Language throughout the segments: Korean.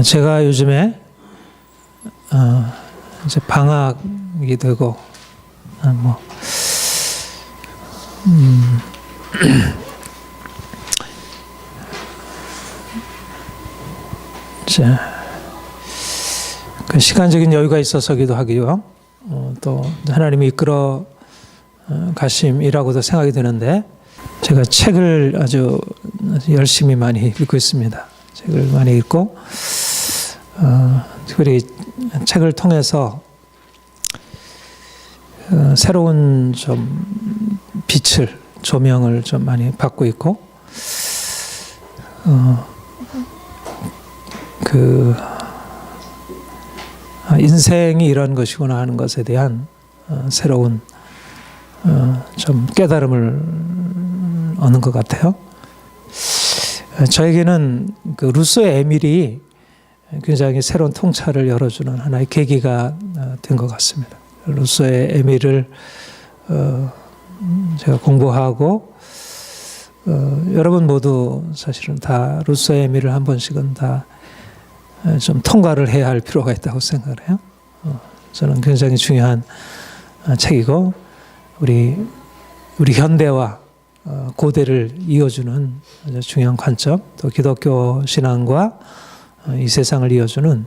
제가 요즘에 이제 방학이 되고 이제 그 시간적인 여유가 있어서기도 하고요. 또 하나님이 이끌어 가심이라고도 생각이 드는데, 제가 책을 아주 열심히 많이 읽고 있습니다. 책을 많이 읽고 특별히 책을 통해서 새로운 좀 빛을, 조명을 좀 많이 받고 있고, 인생이 이런 것이구나 하는 것에 대한 새로운 좀 깨달음을 얻는 것 같아요. 저에게는 그 루소의 에밀이 굉장히 새로운 통찰을 열어주는 하나의 계기가 된 것 같습니다. 루소의 에밀을 제가 공부하고, 여러분 모두 사실은 다 루소의 에밀을 한 번씩은 다 좀 통과를 해야 할 필요가 있다고 생각을 해요. 저는 굉장히 중요한 책이고, 우리 현대와 고대를 이어주는 아주 중요한 관점, 또 기독교 신앙과 이 세상을 이어주는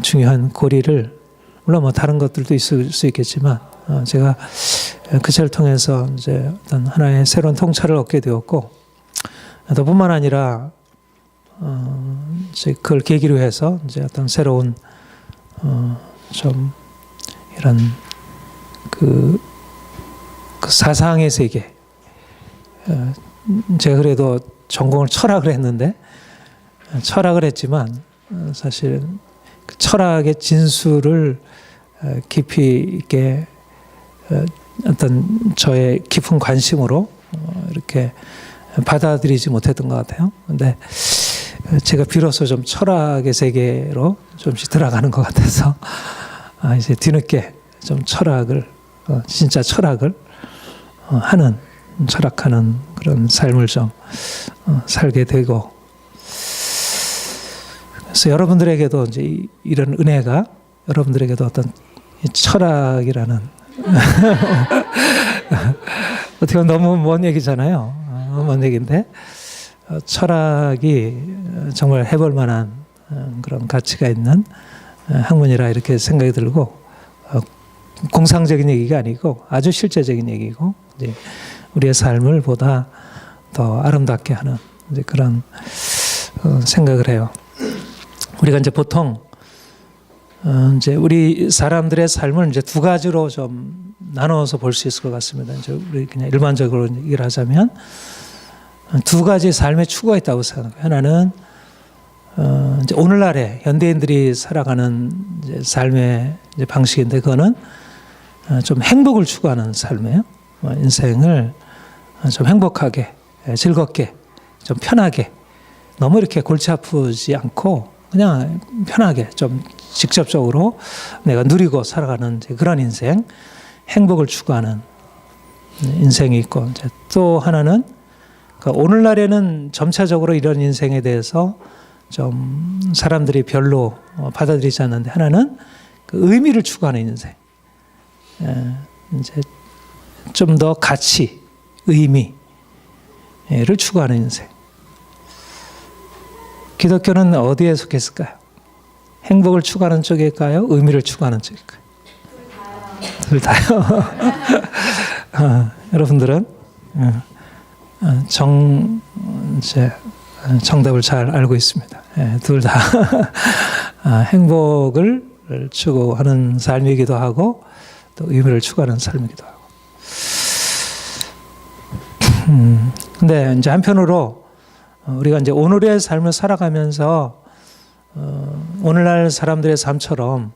중요한 고리를, 물론 다른 것들도 있을 수 있겠지만, 제가 그 책을 통해서 이제 어떤 하나의 새로운 통찰을 얻게 되었고, 또 뿐만 아니라 이제 그걸 계기로 해서 이제 어떤 새로운 좀 이런 그 사상의 세계, 제가 그래도 전공을 철학을 했는데, 철학을 했지만 사실 그 철학의 진수를 깊이 있게 어떤 저의 깊은 관심으로 이렇게 받아들이지 못했던 것 같아요. 근데 제가 비로소 좀 철학의 세계로 좀씩 들어가는 것 같아서 이제 뒤늦게 좀 철학을, 진짜 철학을 하는, 철학하는 그런 삶을 좀 살게 되고, 그래서 여러분들에게도 이제 이런 은혜가, 여러분들에게도 어떤 철학이라는 어떻게 보면 너무 먼 얘기잖아요. 먼 얘기인데, 철학이 정말 해볼 만한 그런 가치가 있는 학문이라 이렇게 생각이 들고, 공상적인 얘기가 아니고 아주 실제적인 얘기고, 이제 우리의 삶을 보다 더 아름답게 하는 이제 그런 생각을 해요. 우리가 이제 보통 이제 우리 사람들의 삶을 이제 두 가지로 좀 나눠서 볼 수 있을 것 같습니다. 이제 우리 그냥 일반적으로 얘기를 하자면 두 가지 삶의 추구가 있다고 생각해요. 하나는 이제 오늘날의 현대인들이 살아가는 이제 삶의 이제 방식인데, 그거는 좀 행복을 추구하는 삶이에요. 인생을 좀 행복하게, 즐겁게, 좀 편하게, 너무 이렇게 골치 아프지 않고 그냥 편하게 좀 직접적으로 내가 누리고 살아가는 그런 인생, 행복을 추구하는 인생이 있고, 이제 또 하나는 오늘날에는 점차적으로 이런 인생에 대해서 좀 사람들이 별로 받아들이지 않는데, 하나는 그 의미를 추구하는 인생, 이제 좀 더 가치, 의미를 추구하는 인생. 기독교는 어디에 속했을까요? 행복을 추구하는 쪽일까요? 의미를 추구하는 쪽일까요? 둘 다요. 여러분들은 정답을 잘 알고 있습니다. 둘 다 행복을 추구하는 삶이기도 하고, 또 의미를 추구하는 삶이기도 하고. 근데 이제 한편으로 우리가 이제 오늘의 삶을 살아가면서 오늘날 사람들의 삶처럼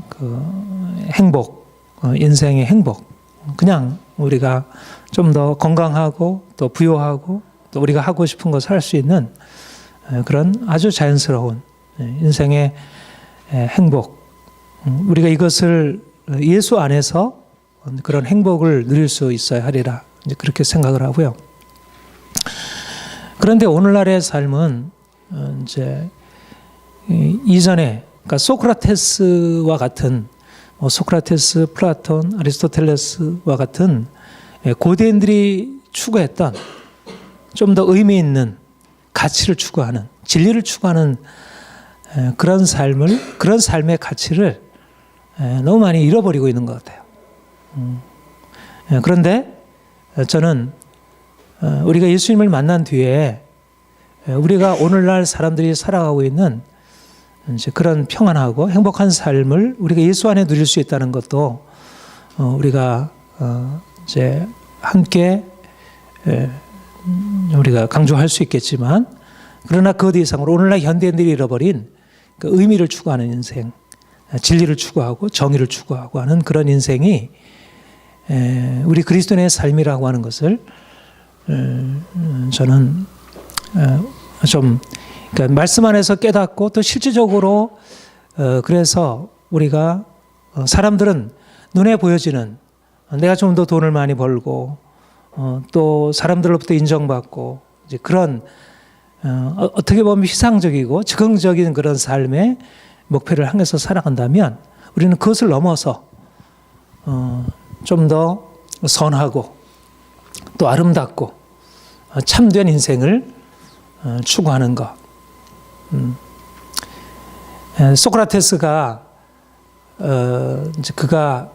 그 행복, 인생의 행복, 그냥 우리가 좀 더 건강하고 또 부유하고 또 우리가 하고 싶은 것을 할 수 있는 그런 아주 자연스러운 인생의 행복, 우리가 이것을 예수 안에서 그런 행복을 누릴 수 있어야 하리라, 이제 그렇게 생각을 하고요. 그런데 오늘날의 삶은 이제 이전에 그러니까 소크라테스와 같은 소크라테스, 플라톤, 아리스토텔레스와 같은 고대인들이 추구했던 좀 더 의미 있는 가치를 추구하는, 진리를 추구하는 그런 삶의 가치를 너무 많이 잃어버리고 있는 것 같아요. 그런데 저는 우리가 예수님을 만난 뒤에 우리가 오늘날 사람들이 살아가고 있는 이제 그런 평안하고 행복한 삶을 우리가 예수 안에 누릴 수 있다는 것도 우리가 이제 함께 우리가 강조할 수 있겠지만, 그러나 그 이상으로 오늘날 현대인들이 잃어버린 그 의미를 추구하는 인생, 진리를 추구하고 정의를 추구하고 하는 그런 인생이 우리 그리스도인의 삶이라고 하는 것을 저는 좀 그러니까 말씀 안에서 깨닫고 또 실질적으로 그래서 우리가 사람들은 눈에 보여지는 내가 좀 더 돈을 많이 벌고 또 사람들로부터 인정받고 이제 그런 어떻게 보면 희상적이고 즉흥적인 그런 삶의 목표를 향해서 살아간다면 우리는 그것을 넘어서 좀 더 선하고 또 아름답고 참된 인생을 추구하는 것. 소크라테스가 이제 그가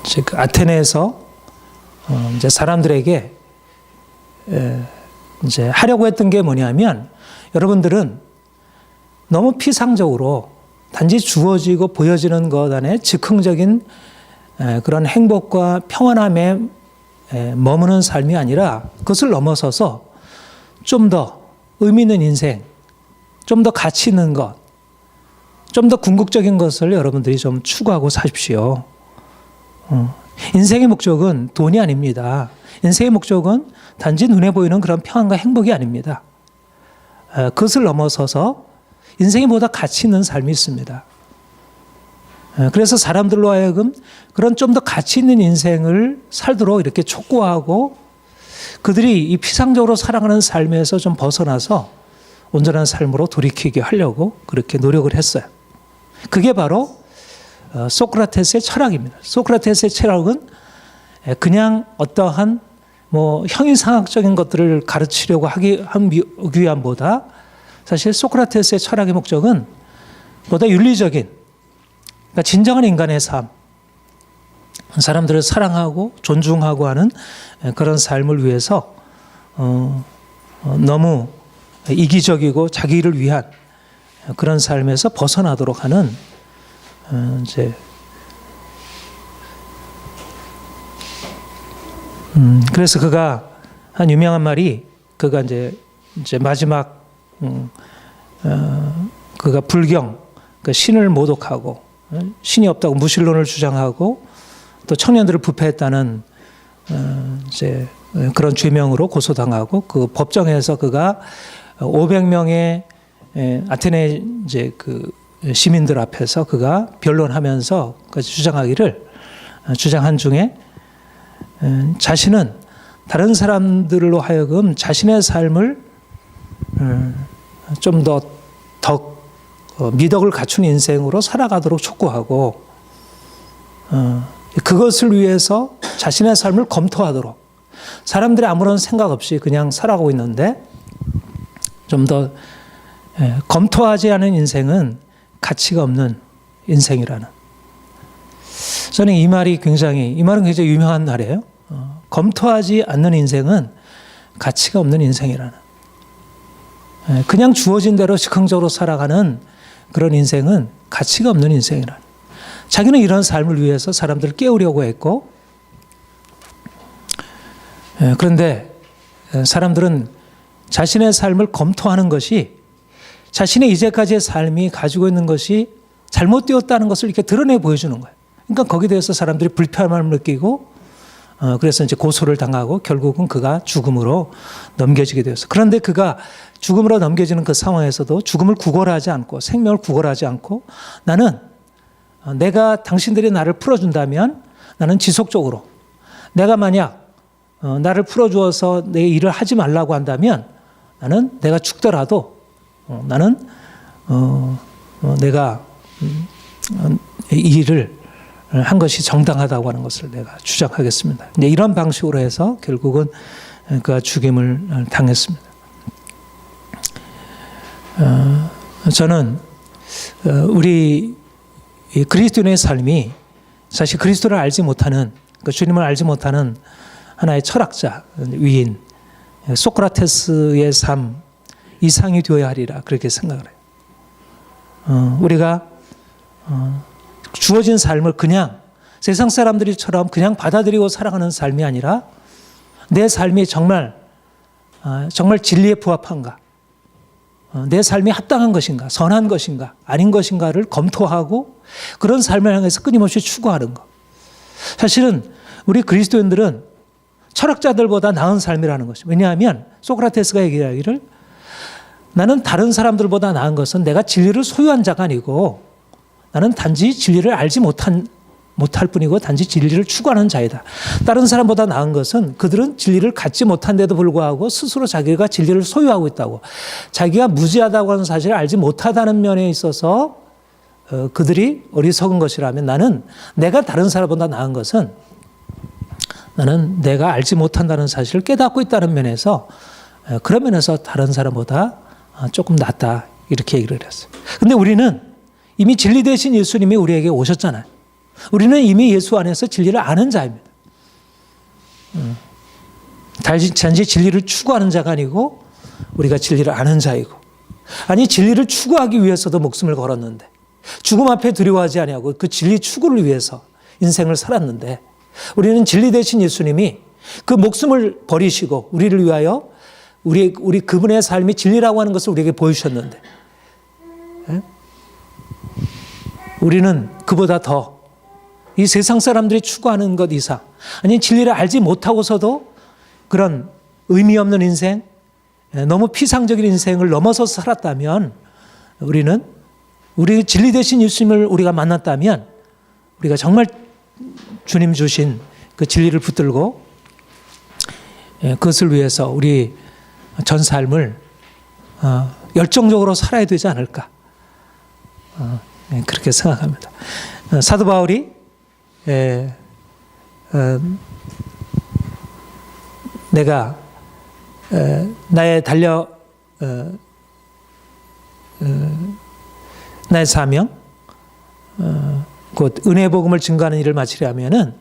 이제 그 아테네에서 이제 사람들에게 이제 하려고 했던 게 뭐냐면, 여러분들은 너무 피상적으로 단지 주어지고 보여지는 것 안에 즉흥적인 그런 행복과 평안함에 머무는 삶이 아니라 그것을 넘어서서 좀 더 의미 있는 인생, 좀 더 가치 있는 것, 좀 더 궁극적인 것을 여러분들이 좀 추구하고 사십시오. 인생의 목적은 돈이 아닙니다. 인생의 목적은 단지 눈에 보이는 그런 평안과 행복이 아닙니다. 그것을 넘어서서 인생이 보다 가치 있는 삶이 있습니다. 그래서 사람들로 하여금 그런 좀 더 가치 있는 인생을 살도록 이렇게 촉구하고 그들이 이 피상적으로 살아가는 삶에서 좀 벗어나서 온전한 삶으로 돌이키게 하려고 그렇게 노력을 했어요. 그게 바로 소크라테스의 철학입니다. 소크라테스의 철학은 그냥 어떠한 형이상학적인 것들을 가르치려고 하기 위함보다 사실 소크라테스의 철학의 목적은 보다 윤리적인, 그러니까 진정한 인간의 삶, 사람들을 사랑하고 존중하고 하는 그런 삶을 위해서 너무 이기적이고 자기를 위한 그런 삶에서 벗어나도록 하는 이제 그래서 그가 한 유명한 말이, 그가 이제 마지막 그가 불경, 그 신을 모독하고 신이 없다고 무신론을 주장하고 또 청년들을 부패했다는 이제 그런 죄명으로 고소당하고 그 법정에서 그가 500명의 아테네 이제 그 시민들 앞에서 그가 변론하면서 주장한 중에 자신은 다른 사람들로 하여금 자신의 삶을 좀 더 미덕을 갖춘 인생으로 살아가도록 촉구하고 그것을 위해서 자신의 삶을 검토하도록, 사람들이 아무런 생각 없이 그냥 살아가고 있는데 좀 더 검토하지 않은 인생은 가치가 없는 인생이라는, 저는 이 말은 굉장히 유명한 말이에요. 검토하지 않는 인생은 가치가 없는 인생이라는, 그냥 주어진 대로 즉흥적으로 살아가는 그런 인생은 가치가 없는 인생이라는. 자기는 이런 삶을 위해서 사람들을 깨우려고 했고, 그런데 사람들은 자신의 삶을 검토하는 것이 자신의 이제까지의 삶이 가지고 있는 것이 잘못되었다는 것을 이렇게 드러내 보여주는 거예요. 그러니까 거기에 대해서 사람들이 불편함을 느끼고 그래서 이제 고소를 당하고 결국은 그가 죽음으로 넘겨지게 되었어요. 그런데 그가 죽음으로 넘겨지는 그 상황에서도 죽음을 구걸하지 않고 생명을 구걸하지 않고, 나는 내가 당신들이 나를 풀어준다면 나는 지속적으로, 내가 만약 나를 풀어주어서 내 일을 하지 말라고 한다면 나는 내가 죽더라도 나는 내가 이 일을 한 것이 정당하다고 하는 것을 내가 주장하겠습니다. 이제 이런 방식으로 해서 결국은 그가 죽임을 당했습니다. 저는 우리 그리스도인의 삶이 사실 그리스도를 알지 못하는, 주님을 알지 못하는 하나의 철학자, 위인 소크라테스의 삶 이상이 되어야 하리라 그렇게 생각을 해요. 우리가 주어진 삶을 그냥 세상 사람들처럼 그냥 받아들이고 살아가는 삶이 아니라 내 삶이 정말 진리에 부합한가, 내 삶이 합당한 것인가, 선한 것인가, 아닌 것인가를 검토하고 그런 삶을 향해서 끊임없이 추구하는 것. 사실은 우리 그리스도인들은 철학자들보다 나은 삶이라는 것이죠. 왜냐하면 소크라테스가 얘기하기를 나는 다른 사람들보다 나은 것은 내가 진리를 소유한 자가 아니고 나는 단지 진리를 알지 못할 뿐이고 단지 진리를 추구하는 자이다. 다른 사람보다 나은 것은 그들은 진리를 갖지 못한데도 불구하고 스스로 자기가 진리를 소유하고 있다고, 자기가 무지하다고 하는 사실을 알지 못하다는 면에 있어서 그들이 어리석은 것이라면, 나는 내가 다른 사람보다 나은 것은 나는 내가 알지 못한다는 사실을 깨닫고 있다는 면에서, 그런 면에서 다른 사람보다 조금 낫다 이렇게 얘기를 했어요. 근데 우리는 이미 진리 되신 예수님이 우리에게 오셨잖아요. 우리는 이미 예수 안에서 진리를 아는 자입니다. 단지 진리를 추구하는 자가 아니고 우리가 진리를 아는 자이고, 아니 진리를 추구하기 위해서도 목숨을 걸었는데, 죽음 앞에 두려워하지 아니하고 그 진리 추구를 위해서 인생을 살았는데, 우리는 진리 되신 예수님이 그 목숨을 버리시고 우리를 위하여 우리 그분의 삶이 진리라고 하는 것을 우리에게 보여주셨는데, 우리는 그보다 더 이 세상 사람들이 추구하는 것 이상, 아니 진리를 알지 못하고서도 그런 의미 없는 인생, 너무 피상적인 인생을 넘어서서 살았다면, 우리 진리 되신 예수님을 우리가 만났다면 우리가 정말 주님 주신 그 진리를 붙들고 그것을 위해서 우리 전 삶을 열정적으로 살아야 되지 않을까, 그렇게 생각합니다. 사도 바울이 내가 나의 나의 사명, 곧 은혜 복음을 증거하는 일을 마치려면은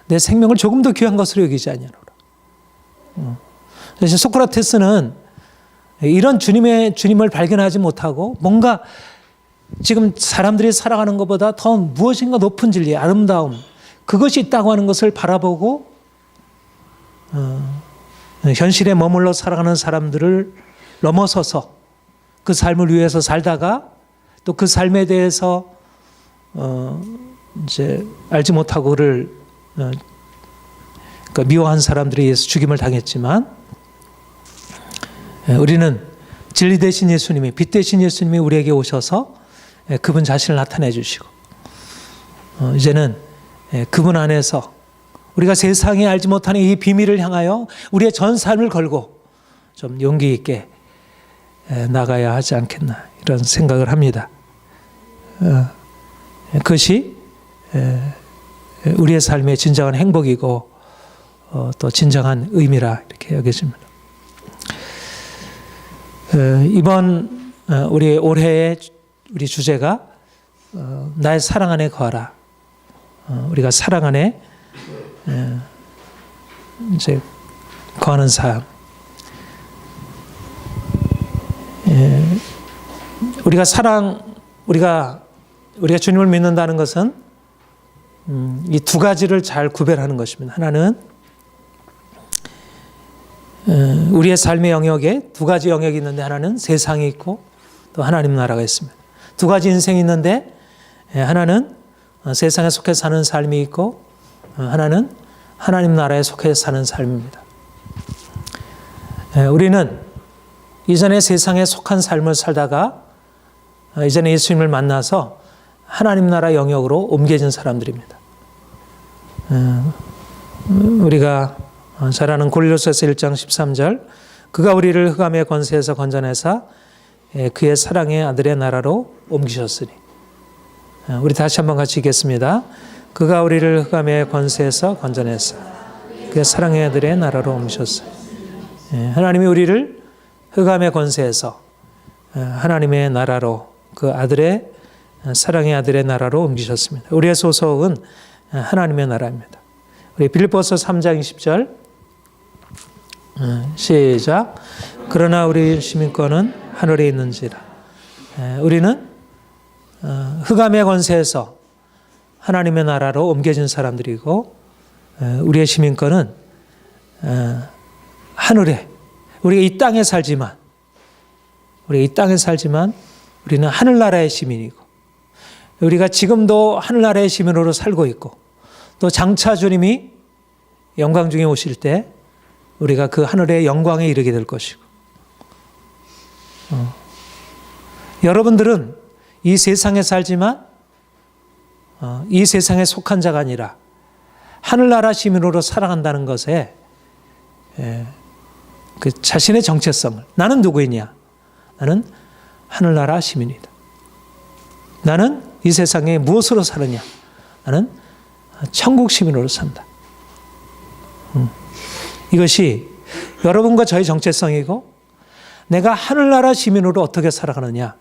내 생명을 조금 더 귀한 것으로 여기지 아니하노라. 사실 소크라테스는 이런 주님을 발견하지 못하고 뭔가 지금 사람들이 살아가는 것보다 더 무엇인가 높은 진리, 아름다움, 그것이 있다고 하는 것을 바라보고 현실에 머물러 살아가는 사람들을 넘어서서 그 삶을 위해서 살다가 또 그 삶에 대해서 이제 알지 못하고 그를 그러니까 미워한 사람들에 의해서 죽임을 당했지만, 우리는 진리 되신 예수님이, 빛 되신 예수님이 우리에게 오셔서 그분 자신을 나타내 주시고, 이제는 그분 안에서 우리가 세상에 알지 못하는 이 비밀을 향하여 우리의 전 삶을 걸고 좀 용기 있게 나가야 하지 않겠나 이런 생각을 합니다. 그것이 우리의 삶의 진정한 행복이고 또 진정한 의미라 이렇게 여겨집니다. 이번 우리 올해의 우리 주제가 나의 사랑 안에 거하라. 우리가 사랑 안에 이제 거하는 삶. 우리가 주님을 믿는다는 것은 이 두 가지를 잘 구별하는 것입니다. 하나는 우리의 삶의 영역에 두 가지 영역이 있는데, 하나는 세상이 있고 또 하나님 나라가 있습니다. 두 가지 인생이 있는데, 하나는 세상에 속해 사는 삶이 있고 하나는 하나님 나라에 속해 사는 삶입니다. 우리는 이전에 세상에 속한 삶을 살다가 이전에 예수님을 만나서 하나님 나라 영역으로 옮겨진 사람들입니다. 우리가 잘 아는 고린도서서 1장 13절, 그가 우리를 흑암의 권세에서 건져내사 그의 사랑의 아들의 나라로 옮기셨으니. 우리 다시 한번 같이 읽겠습니다. 그가 우리를 흑암의 권세에서 건져내사 그의 사랑의 아들의 나라로 옮기셨어요. 하나님이 우리를 흑암의 권세에서 하나님의 나라로, 그 아들의 사랑의 아들의 나라로 옮기셨습니다. 우리의 소속은 하나님의 나라입니다. 우리 빌립보서 3장 20절 시작. 그러나 우리 시민권은 하늘에 있는지라. 우리는 흑암의 권세에서 하나님의 나라로 옮겨진 사람들이고, 우리의 시민권은 하늘에, 우리가 이 땅에 살지만 우리는 하늘나라의 시민이고, 우리가 지금도 하늘나라의 시민으로 살고 있고, 또 장차 주님이 영광 중에 오실 때 우리가 그 하늘의 영광에 이르게 될 것이고, 여러분들은 이 세상에 살지만 이 세상에 속한 자가 아니라 하늘나라 시민으로 살아간다는 것에 그 자신의 정체성을, 나는 누구이냐? 나는 하늘나라 시민이다. 나는 이 세상에 무엇으로 사느냐? 나는 천국 시민으로 산다. 이것이 여러분과 저의 정체성이고, 내가 하늘나라 시민으로 어떻게 살아가느냐,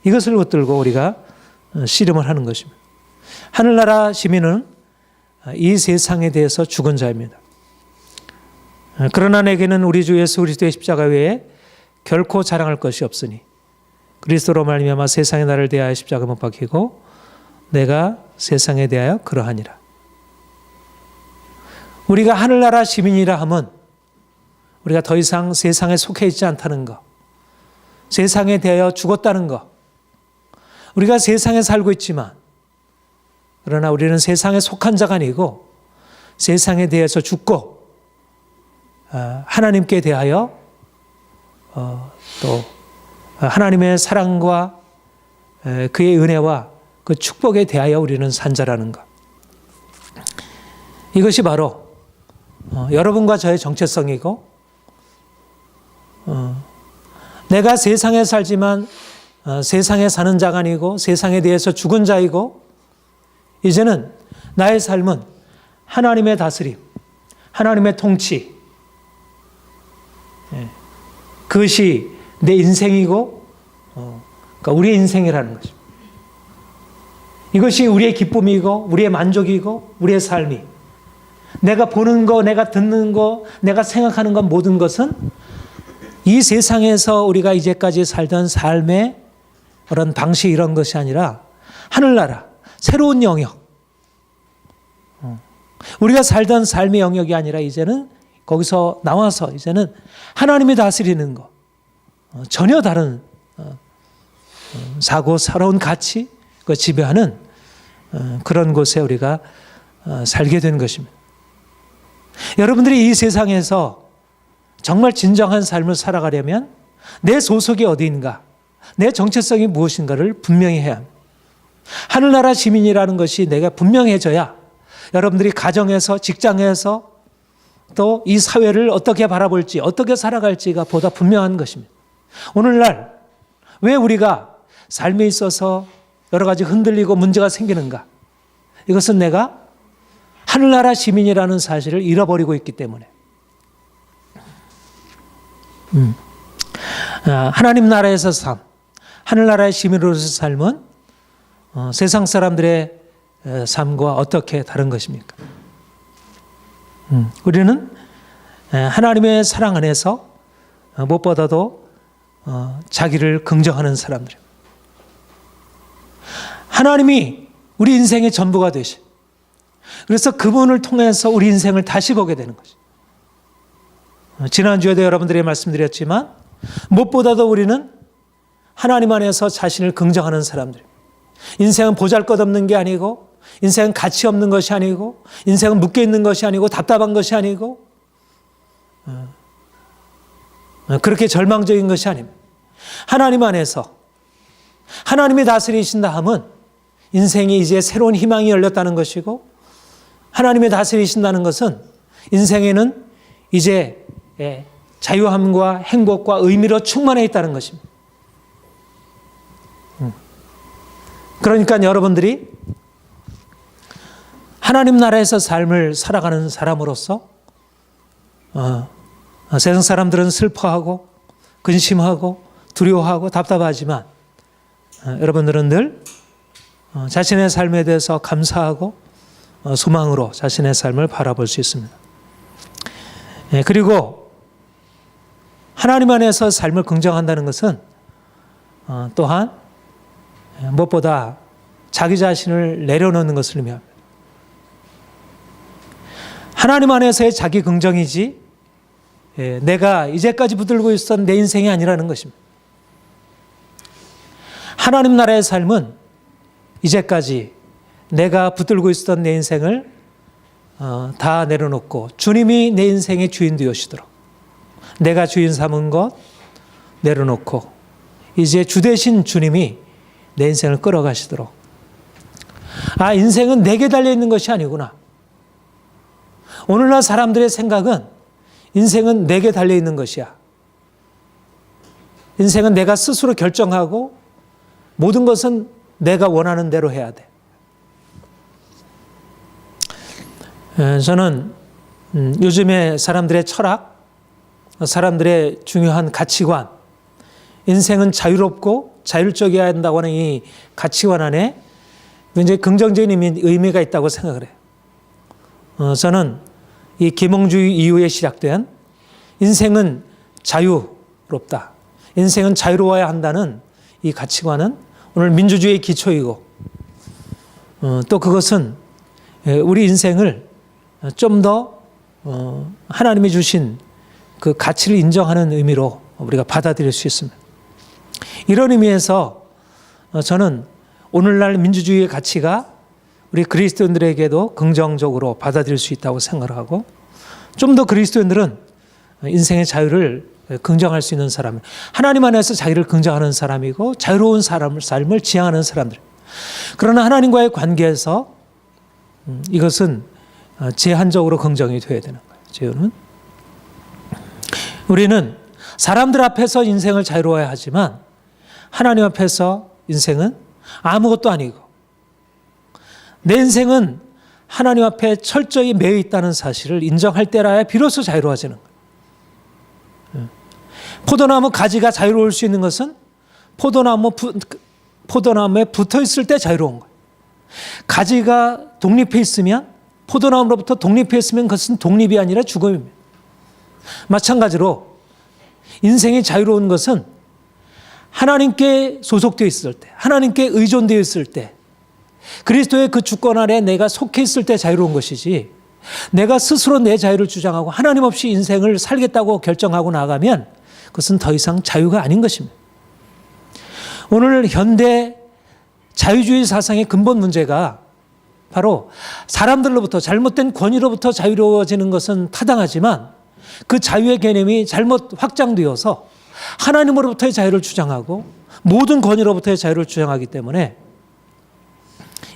이것을 붙들고 우리가 씨름을 하는 것입니다. 하늘나라 시민은 이 세상에 대해서 죽은 자입니다. 그러나 내게는 우리 주 예수 그리스도의 십자가 외에 결코 자랑할 것이 없으니 그리스도로 말미암아 세상에 나를 대하여 십자가 못 박히고 내가 세상에 대하여 그러하니라. 우리가 하늘나라 시민이라 하면 우리가 더 이상 세상에 속해 있지 않다는 것, 세상에 대하여 죽었다는 것. 우리가 세상에 살고 있지만, 그러나 우리는 세상에 속한 자가 아니고 세상에 대해서 죽고 하나님께 대하여 또 하나님의 사랑과 그의 은혜와 그 축복에 대하여 우리는 산 자라는 것. 이것이 바로 여러분과 저의 정체성이고, 내가 세상에 살지만 세상에 사는 자가 아니고 세상에 대해서 죽은 자이고, 이제는 나의 삶은 하나님의 다스림, 하나님의 통치, 그것이 내 인생이고, 그러니까 우리의 인생이라는 것입니다. 이것이 우리의 기쁨이고 우리의 만족이고 우리의 삶이, 내가 보는 거, 내가 듣는 거, 내가 생각하는 것, 모든 것은 이 세상에서 우리가 이제까지 살던 삶의 그런 방식, 이런 것이 아니라 하늘나라, 새로운 영역, 우리가 살던 삶의 영역이 아니라 이제는 거기서 나와서 이제는 하나님이 다스리는 것, 전혀 다른 사고, 살아온 가치, 그 지배하는 그런 곳에 우리가 살게 된 것입니다. 여러분들이 이 세상에서 정말 진정한 삶을 살아가려면 내 소속이 어디인가, 내 정체성이 무엇인가를 분명히 해야 합니다. 하늘나라 시민이라는 것이 내가 분명해져야 여러분들이 가정에서, 직장에서, 또 이 사회를 어떻게 바라볼지, 어떻게 살아갈지가 보다 분명한 것입니다. 오늘날 왜 우리가 삶에 있어서 여러 가지 흔들리고 문제가 생기는가? 이것은 내가 하늘나라 시민이라는 사실을 잃어버리고 있기 때문에. 하나님 나라에서 삶, 하늘나라의 시민으로서 삶은 세상 사람들의 삶과 어떻게 다른 것입니까? 우리는 하나님의 사랑 안에서 무엇보다도 자기를 긍정하는 사람들입니다. 하나님이 우리 인생의 전부가 되시, 그래서 그분을 통해서 우리 인생을 다시 보게 되는 것이죠. 지난주에도 여러분들에게 말씀드렸지만 무엇보다도 우리는 하나님 안에서 자신을 긍정하는 사람들입니다. 인생은 보잘것없는 게 아니고, 인생은 가치 없는 것이 아니고, 인생은 묶여 있는 것이 아니고, 답답한 것이 아니고, 그렇게 절망적인 것이 아닙니다. 하나님 안에서 하나님이 다스리신다 하면 인생이 이제 새로운 희망이 열렸다는 것이고, 하나님이 다스리신다는 것은 인생에는 이제 자유함과 행복과 의미로 충만해 있다는 것입니다. 그러니까 여러분들이 하나님 나라에서 삶을 살아가는 사람으로서 세상 사람들은 슬퍼하고 근심하고 두려워하고 답답하지만 여러분들은 늘 자신의 삶에 대해서 감사하고 소망으로 자신의 삶을 바라볼 수 있습니다. 그리고 하나님 안에서 삶을 긍정한다는 것은 또한 무엇보다 자기 자신을 내려놓는 것을 의미합니다. 하나님 안에서의 자기 긍정이지 내가 이제까지 붙들고 있었던 내 인생이 아니라는 것입니다. 하나님 나라의 삶은 이제까지 내가 붙들고 있었던 내 인생을 다 내려놓고 주님이 내 인생의 주인 되시도록 내가 주인 삼은 것 내려놓고 이제 주 되신 주님이 내 인생을 끌어가시도록 인생은 내게 달려있는 것이 아니구나. 오늘날 사람들의 생각은 인생은 내게 달려있는 것이야. 인생은 내가 스스로 결정하고 모든 것은 내가 원하는 대로 해야 돼. 저는 요즘에 사람들의 철학, 사람들의 중요한 가치관, 인생은 자유롭고 자율적이어야 한다고 하는 이 가치관 안에 굉장히 긍정적인 의미가 있다고 생각을 해요. 저는 이 계몽주의 이후에 시작된 인생은 자유롭다, 인생은 자유로워야 한다는 이 가치관은 오늘 민주주의의 기초이고 또 그것은 우리 인생을 좀 더 하나님이 주신 그 가치를 인정하는 의미로 우리가 받아들일 수 있습니다. 이런 의미에서 저는 오늘날 민주주의의 가치가 우리 그리스도인들에게도 긍정적으로 받아들일 수 있다고 생각하고 좀 더 그리스도인들은 인생의 자유를 긍정할 수 있는 사람, 하나님 안에서 자기를 긍정하는 사람이고 자유로운 삶을 지향하는 사람들. 그러나 하나님과의 관계에서 이것은 제한적으로 긍정이 되어야 되는 거예요. 제한은. 우리는 사람들 앞에서 인생을 자유로워야 하지만 하나님 앞에서 인생은 아무것도 아니고 내 인생은 하나님 앞에 철저히 매여 있다는 사실을 인정할 때라야 비로소 자유로워지는 거예요. 포도나무 가지가 자유로울 수 있는 것은 포도나무에 붙어 있을 때 자유로운 거예요. 가지가 독립해 있으면, 포도나무로부터 독립해 있으면 그것은 독립이 아니라 죽음입니다. 마찬가지로 인생이 자유로운 것은 하나님께 소속되어 있을 때, 하나님께 의존되어 있을 때, 그리스도의 그 주권 아래 내가 속해 있을 때 자유로운 것이지, 내가 스스로 내 자유를 주장하고 하나님 없이 인생을 살겠다고 결정하고 나가면 그것은 더 이상 자유가 아닌 것입니다. 오늘 현대 자유주의 사상의 근본 문제가 바로 사람들로부터, 잘못된 권위로부터 자유로워지는 것은 타당하지만 그 자유의 개념이 잘못 확장되어서 하나님으로부터의 자유를 주장하고 모든 권위로부터의 자유를 주장하기 때문에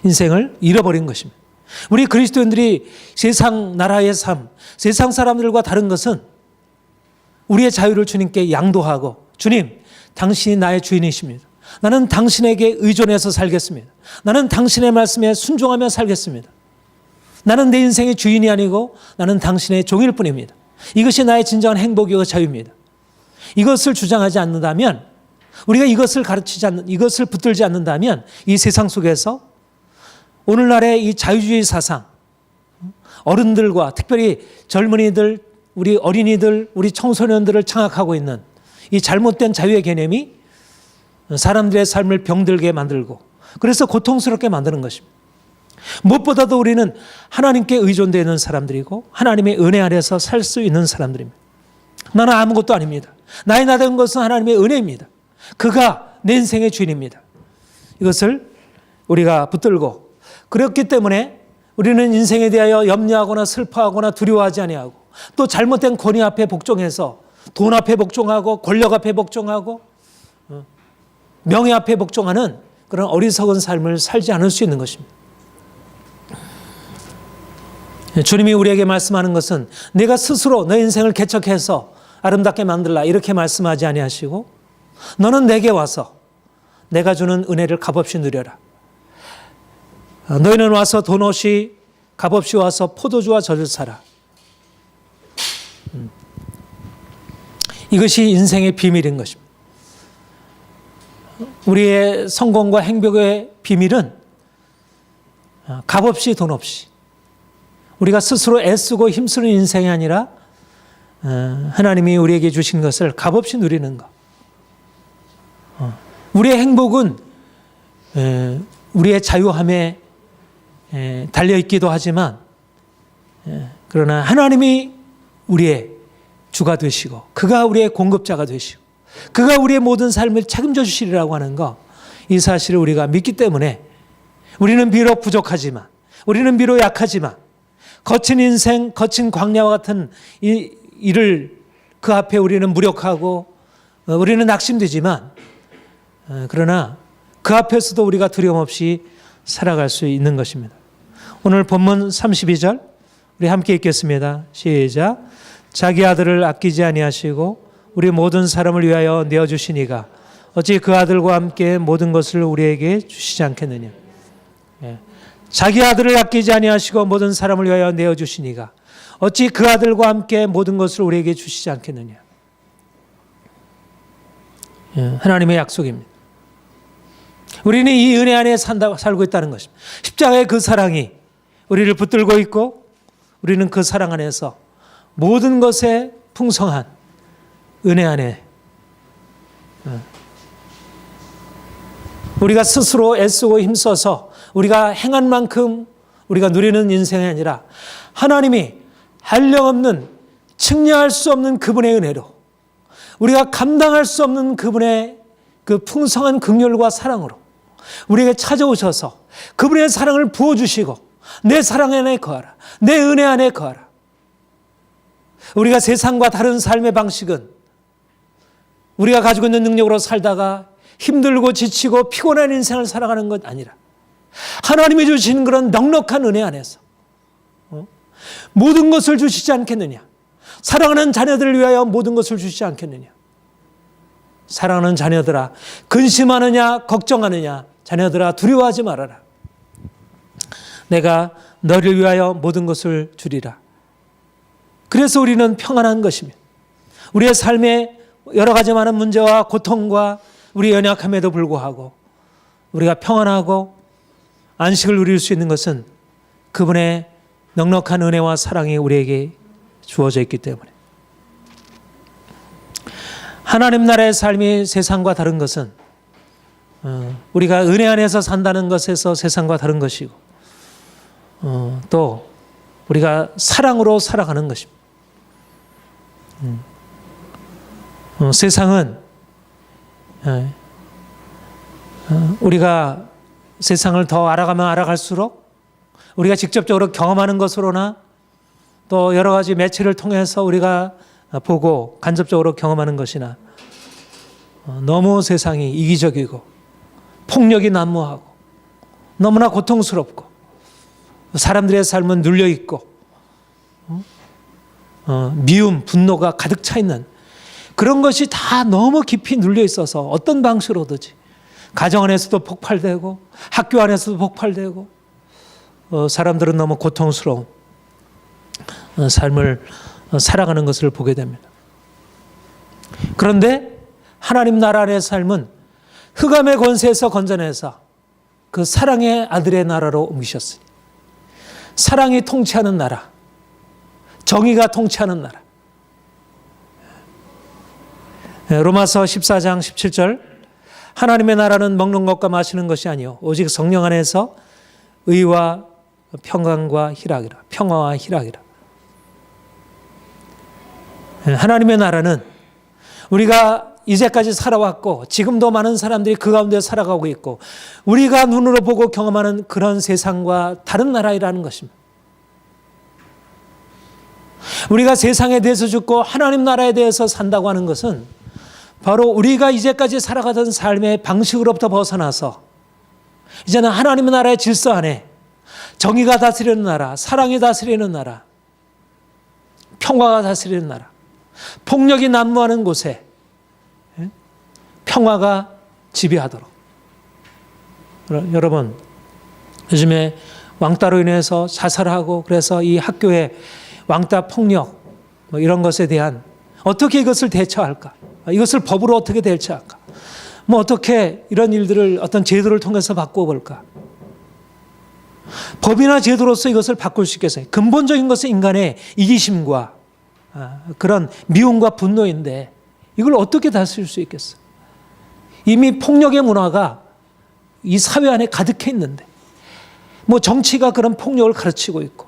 인생을 잃어버린 것입니다. 우리 그리스도인들이 세상 나라의 삶, 세상 사람들과 다른 것은 우리의 자유를 주님께 양도하고, 주님, 당신이 나의 주인이십니다. 나는 당신에게 의존해서 살겠습니다. 나는 당신의 말씀에 순종하며 살겠습니다. 나는 내 인생의 주인이 아니고 나는 당신의 종일 뿐입니다. 이것이 나의 진정한 행복이고 자유입니다. 이것을 주장하지 않는다면, 우리가 이것을 가르치지 않는, 이것을 붙들지 않는다면 이 세상 속에서 오늘날의 이 자유주의 사상, 어른들과 특별히 젊은이들, 우리 어린이들, 우리 청소년들을 장악하고 있는 이 잘못된 자유의 개념이 사람들의 삶을 병들게 만들고 그래서 고통스럽게 만드는 것입니다. 무엇보다도 우리는 하나님께 의존되어 있는 사람들이고 하나님의 은혜 아래서 살 수 있는 사람들입니다. 나는 아무것도 아닙니다. 나의 나된 것은 하나님의 은혜입니다. 그가 내 인생의 주인입니다. 이것을 우리가 붙들고, 그렇기 때문에 우리는 인생에 대하여 염려하거나 슬퍼하거나 두려워하지 아니하고, 또 잘못된 권위 앞에 복종해서 돈 앞에 복종하고 권력 앞에 복종하고 명예 앞에 복종하는 그런 어리석은 삶을 살지 않을 수 있는 것입니다. 주님이 우리에게 말씀하는 것은 내가 스스로 너 인생을 개척해서 아름답게 만들라 이렇게 말씀하지 아니하시고 너는 내게 와서 내가 주는 은혜를 값없이 누려라. 너희는 와서 돈 없이 값없이 와서 포도주와 젖을 사라. 이것이 인생의 비밀인 것입니다. 우리의 성공과 행복의 비밀은 값없이 돈 없이 우리가 스스로 애쓰고 힘쓰는 인생이 아니라 하나님이 우리에게 주신 것을 값없이 누리는 것. 우리의 행복은 우리의 자유함에 달려있기도 하지만 그러나 하나님이 우리의 주가 되시고 그가 우리의 공급자가 되시고 그가 우리의 모든 삶을 책임져 주시리라고 하는 것, 이 사실을 우리가 믿기 때문에 우리는 비록 부족하지만 우리는 비록 약하지만 거친 인생, 거친 광야와 같은 일을 그 앞에 우리는 무력하고 우리는 낙심되지만 그러나 그 앞에서도 우리가 두려움 없이 살아갈 수 있는 것입니다. 오늘 본문 32절 우리 함께 읽겠습니다. 시작. 자기 아들을 아끼지 아니하시고 우리 모든 사람을 위하여 내어주시니가 어찌 그 아들과 함께 모든 것을 우리에게 주시지 않겠느냐. 자기 아들을 아끼지 아니하시고 모든 사람을 위하여 내어주시니가 어찌 그 아들과 함께 모든 것을 우리에게 주시지 않겠느냐. 하나님의 약속입니다. 우리는 이 은혜 안에 살고 있다는 것입니다. 십자가의 그 사랑이 우리를 붙들고 있고 우리는 그 사랑 안에서 모든 것에 풍성한 은혜 안에 우리가 스스로 애쓰고 힘써서 우리가 행한 만큼 우리가 누리는 인생이 아니라 하나님이 한량없는 측량할 수 없는 그분의 은혜로 우리가 감당할 수 없는 그분의 그 풍성한 긍휼과 사랑으로 우리에게 찾아오셔서 그분의 사랑을 부어주시고 내 사랑 안에 거하라. 내 은혜 안에 거하라. 우리가 세상과 다른 삶의 방식은 우리가 가지고 있는 능력으로 살다가 힘들고 지치고 피곤한 인생을 살아가는 것 아니라 하나님이 주신 그런 넉넉한 은혜 안에서 모든 것을 주시지 않겠느냐. 사랑하는 자녀들을 위하여 모든 것을 주시지 않겠느냐. 사랑하는 자녀들아 근심하느냐 걱정하느냐. 자녀들아 두려워하지 말아라. 내가 너를 위하여 모든 것을 주리라. 그래서 우리는 평안한 것입니다. 우리의 삶에 여러 가지 많은 문제와 고통과 우리 연약함에도 불구하고 우리가 평안하고 안식을 누릴 수 있는 것은 그분의 넉넉한 은혜와 사랑이 우리에게 주어져 있기 때문에. 하나님 나라의 삶이 세상과 다른 것은 우리가 은혜 안에서 산다는 것에서 세상과 다른 것이고 또 우리가 사랑으로 살아가는 것입니다. 세상은 우리가 세상을 더 알아가면 알아갈수록 우리가 직접적으로 경험하는 것으로나 또 여러 가지 매체를 통해서 우리가 보고 간접적으로 경험하는 것이나 너무 세상이 이기적이고 폭력이 난무하고 너무나 고통스럽고 사람들의 삶은 눌려있고 미움, 분노가 가득 차 있는 그런 것이 다 너무 깊이 눌려 있어서 어떤 방식으로든지 가정 안에서도 폭발되고 학교 안에서도 폭발되고 사람들은 너무 고통스러운 삶을 살아가는 것을 보게 됩니다. 그런데 하나님 나라 안의 삶은 흑암의 권세에서 건져내서 그 사랑의 아들의 나라로 옮기셨으니 사랑이 통치하는 나라, 정의가 통치하는 나라. 로마서 14장 17절 하나님의 나라는 먹는 것과 마시는 것이 아니요 오직 성령 안에서 의와 평강과 희락이라. 평화와 희락이라. 하나님의 나라는 우리가 이제까지 살아왔고 지금도 많은 사람들이 그 가운데 살아가고 있고 우리가 눈으로 보고 경험하는 그런 세상과 다른 나라이라는 것입니다. 우리가 세상에 대해서 죽고 하나님 나라에 대해서 산다고 하는 것은 바로 우리가 이제까지 살아가던 삶의 방식으로부터 벗어나서 이제는 하나님의 나라의 질서 안에 정의가 다스리는 나라, 사랑이 다스리는 나라, 평화가 다스리는 나라, 폭력이 난무하는 곳에 평화가 지배하도록. 여러분, 요즘에 왕따로 인해서 자살하고 그래서 이 학교에 왕따 폭력 이런 것에 대한 어떻게 이것을 대처할까? 이것을 법으로 어떻게 대처할까? 어떻게 이런 일들을 어떤 제도를 통해서 바꿔볼까? 법이나 제도로서 이것을 바꿀 수 있겠어요? 근본적인 것은 인간의 이기심과 그런 미움과 분노인데 이걸 어떻게 다스릴 수 있겠어요? 이미 폭력의 문화가 이 사회 안에 가득해 있는데 정치가 그런 폭력을 가르치고 있고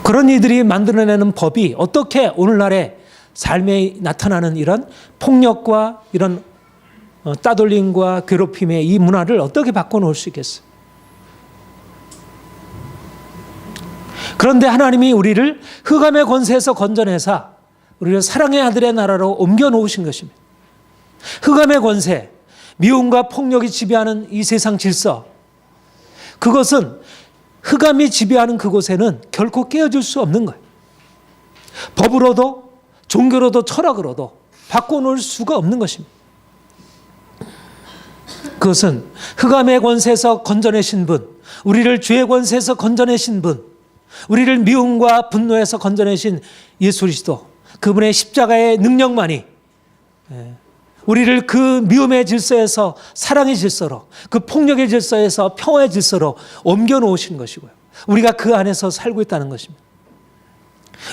그런 이들이 만들어내는 법이 어떻게 오늘날의 삶에 나타나는 이런 폭력과 이런 따돌림과 괴롭힘의 이 문화를 어떻게 바꿔놓을 수 있겠어요? 그런데 하나님이 우리를 흑암의 권세에서 건져내사 우리를 사랑의 아들의 나라로 옮겨놓으신 것입니다. 흑암의 권세, 미움과 폭력이 지배하는 이 세상 질서, 그것은 흑암이 지배하는 그곳에는 결코 깨어질 수 없는 거예요. 법으로도 종교로도 철학으로도 바꿔놓을 수가 없는 것입니다. 그것은 흑암의 권세에서 건져내신 분, 우리를 죄의 권세에서 건져내신 분, 우리를 미움과 분노에서 건져내신 예수 그리스도, 그분의 십자가의 능력만이 우리를 그 미움의 질서에서 사랑의 질서로, 그 폭력의 질서에서 평화의 질서로 옮겨놓으신 것이고요. 우리가 그 안에서 살고 있다는 것입니다.